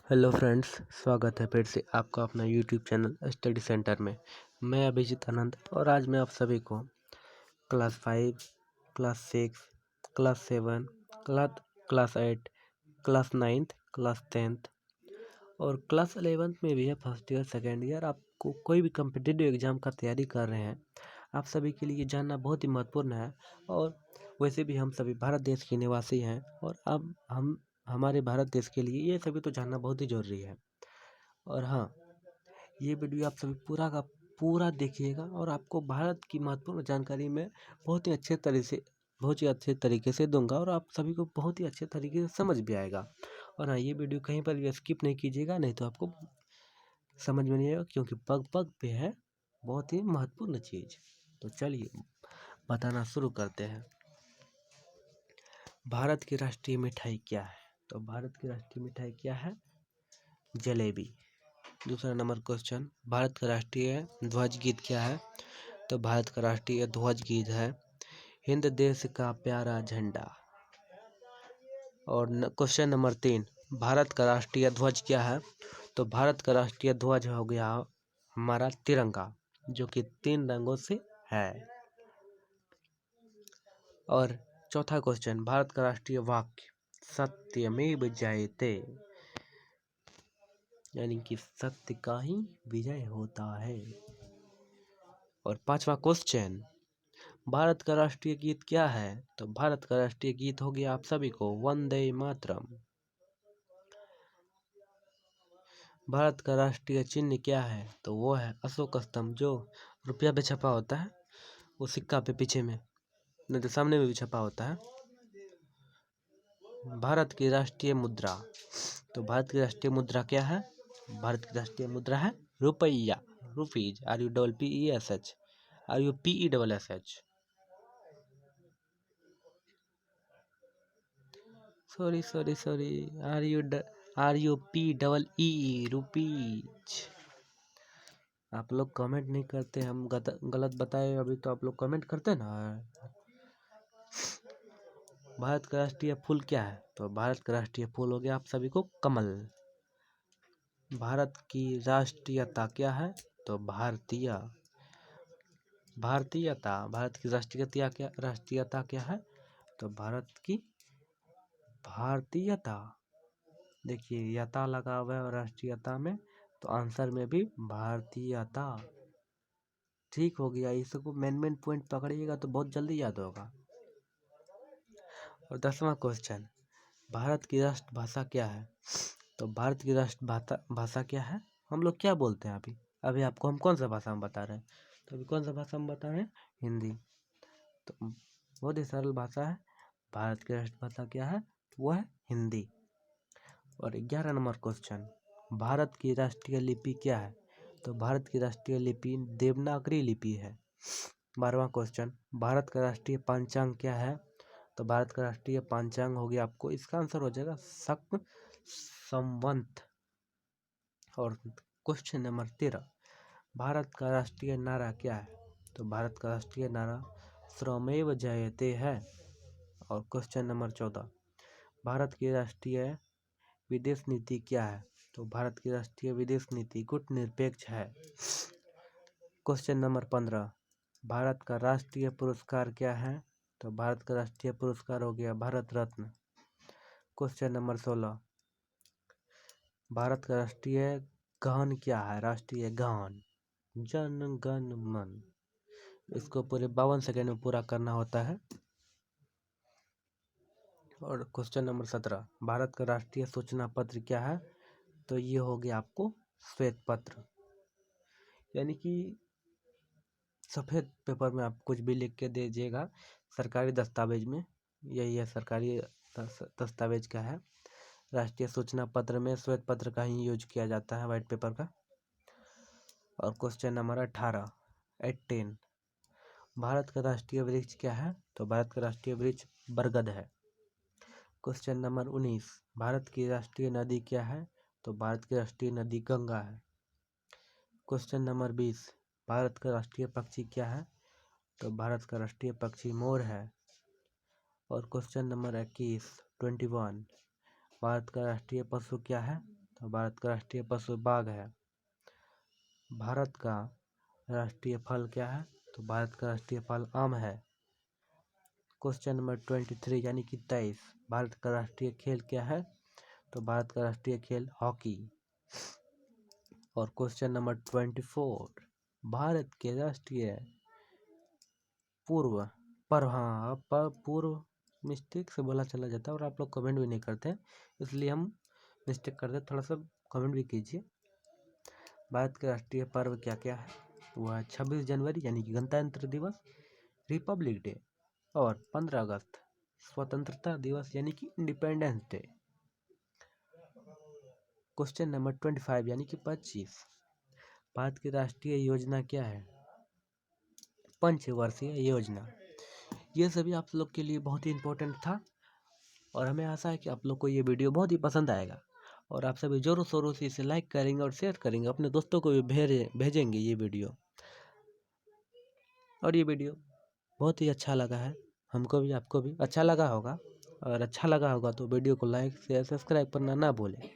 Hello friends, स्वागत है फिर से आपका अपना यूट्यूब चैनल स्टडी सेंटर में। मैं अभिजीत आनंद और आज मैं आप सभी को class 5, class 6, class 7, class 8, class 9th, class 10th और क्लास 11th में भी है। फर्स्ट ईयर सेकेंड ईयर आपको कोई भी कम्पिटिटिव एग्ज़ाम का तैयारी कर रहे हैं, आप सभी के लिए जानना बहुत ही महत्वपूर्ण है। और वैसे भी हम सभी भारत देश के निवासी हैं और अब हम हमारे भारत देश के लिए ये सभी तो जानना बहुत ही ज़रूरी है। और हाँ, ये वीडियो आप सभी पूरा का पूरा देखिएगा और आपको भारत की महत्वपूर्ण जानकारी में बहुत ही अच्छे तरीके से दूंगा और आप सभी को बहुत ही अच्छे तरीके से समझ भी आएगा। और हाँ, ये वीडियो कहीं पर भी स्किप नहीं कीजिएगा, नहीं तो आपको समझ में नहीं आएगा, क्योंकि पग पग पे है बहुत ही महत्वपूर्ण चीज़। तो चलिए बताना शुरू करते हैं। भारत की राष्ट्रीय मिठाई क्या है? तो भारत की राष्ट्रीय मिठाई क्या है? जलेबी। दूसरा नंबर क्वेश्चन, भारत का राष्ट्रीय ध्वज गीत क्या है? तो भारत का राष्ट्रीय ध्वज गीत है हिंद देश का प्यारा झंडा। और क्वेश्चन नंबर 3, भारत का राष्ट्रीय ध्वज क्या है? तो भारत का राष्ट्रीय ध्वज हो गया हमारा तिरंगा, जो कि 3 रंगों से है। और चौथा क्वेश्चन, भारत का राष्ट्रीय वाक्य सत्यमेव जयते, यानी कि सत्य का ही विजय होता है। और पांचवा क्वेश्चन, भारत का राष्ट्रीय गीत क्या है? तो भारत का राष्ट्रीय गीत हो गया आप सभी को वंदे मातरम। भारत का राष्ट्रीय चिन्ह क्या है? तो वो है अशोक स्तंभ, जो रुपया पे छपा होता है, वो सिक्का पे पीछे में, नहीं तो सामने में भी छपा होता है। भारत की राष्ट्रीय मुद्रा, तो भारत की राष्ट्रीय मुद्रा क्या है? भारत की राष्ट्रीय मुद्रा है रुपया, rupees. RUPPESH, RUPESSH। Sorry, RUPEE, rupees. आप लोग कमेंट नहीं करते, हम गलत बताए अभी तो आप लोग कमेंट करते ना। भारत का राष्ट्रीय फूल क्या है? तो भारत का राष्ट्रीय फूल हो गया आप सभी को कमल। भारत की राष्ट्रीयता क्या है? तो भारतीयता। भारत की राष्ट्रीयता क्या है? तो भारत की भारतीयता। देखिए, यता लगा हुआ है और राष्ट्रीयता में, तो आंसर में भी भारतीयता। ठीक हो गया, इसको मेन पॉइंट पकड़िएगा तो बहुत जल्दी याद होगा। और 10वां क्वेश्चन, भारत की राष्ट्रभाषा क्या है? तो भारत की भाषा क्या है? हम लोग क्या बोलते हैं अभी आपको हम कौन सा भाषा में बता रहे हैं? तो अभी कौन सा भाषा में बता रहे हैं? हिंदी। तो बहुत ही सरल भाषा है। भारत की राष्ट्रभाषा क्या है? वो है हिंदी। और 11 नंबर क्वेश्चन, भारत की राष्ट्रीय लिपि क्या है? तो भारत की राष्ट्रीय लिपि देवनागरी लिपि है। 12वां क्वेश्चन, भारत का राष्ट्रीय पंचांग क्या है? तो भारत का राष्ट्रीय पंचांग हो गया आपको, इसका आंसर हो जाएगा शक संवत। और क्वेश्चन नंबर 13, भारत का राष्ट्रीय नारा क्या है? तो भारत का राष्ट्रीय नारा श्रमेव जयते है। और क्वेश्चन नंबर 14, भारत की राष्ट्रीय विदेश नीति क्या है? तो भारत की राष्ट्रीय विदेश नीति कूटनिरपेक्ष है। क्वेश्चन नंबर 15, भारत का राष्ट्रीय पुरस्कार क्या है? तो भारत का राष्ट्रीय पुरस्कार हो गया भारत रत्न। क्वेश्चन नंबर 16, भारत का राष्ट्रीय गान क्या है? राष्ट्रीय गान जन गण मन। इसको पूरे 52 सेकेंड में पूरा करना होता है। और क्वेश्चन नंबर 17, भारत का राष्ट्रीय सूचना पत्र क्या है? तो ये हो गया आपको श्वेत पत्र, यानी कि सफ़ेद पेपर में आप कुछ भी लिख के दे दीजिएगा सरकारी दस्तावेज में, यही है सरकारी दस्तावेज का है। राष्ट्रीय सूचना पत्र में श्वेत पत्र का ही यूज किया जाता है, वाइट पेपर का। और क्वेश्चन नंबर 18, भारत का राष्ट्रीय वृक्ष क्या है? तो भारत का राष्ट्रीय वृक्ष बरगद है। क्वेश्चन नंबर 19, भारत की राष्ट्रीय नदी क्या है? तो भारत की राष्ट्रीय नदी गंगा है। क्वेश्चन नंबर 20, भारत का राष्ट्रीय पक्षी क्या है? तो भारत का राष्ट्रीय पक्षी मोर है। और क्वेश्चन नंबर 21, भारत का राष्ट्रीय पशु क्या है? तो भारत का राष्ट्रीय पशु बाघ है। भारत का राष्ट्रीय फल क्या है? तो भारत का राष्ट्रीय फल आम है। क्वेश्चन नंबर 23 यानी कि 23, भारत का राष्ट्रीय खेल क्या है? तो भारत का राष्ट्रीय खेल हॉकी। और क्वेश्चन नंबर 24, भारत के राष्ट्रीय पूर्व पर्व, हाँ पूर्व मिस्टेक से बोला चला जाता है और आप लोग कमेंट भी नहीं करते हैं, इसलिए हम मिस्टेक करते हैं, थोड़ा सा कमेंट भी कीजिए। भारत के राष्ट्रीय पर्व क्या क्या है? वह है 26 जनवरी यानी कि गणतंत्र दिवस, रिपब्लिक डे, और 15 अगस्त स्वतंत्रता दिवस यानी कि इंडिपेंडेंस डे। क्वेश्चन नंबर 25 यानी कि 25, भारत की राष्ट्रीय योजना क्या है? पंचवर्षीय योजना। ये सभी आप लोग के लिए बहुत ही इम्पोर्टेंट था और हमें आशा है कि आप लोग को ये वीडियो बहुत ही पसंद आएगा और आप सभी जोरों शोरों से इसे लाइक करेंगे और शेयर करेंगे, अपने दोस्तों को भी भेजेंगे ये वीडियो। और ये वीडियो बहुत ही अच्छा लगा है, हमको भी आपको भी अच्छा लगा होगा, और अच्छा लगा होगा तो वीडियो को लाइक शेयर सब्सक्राइब करना ना भूलें।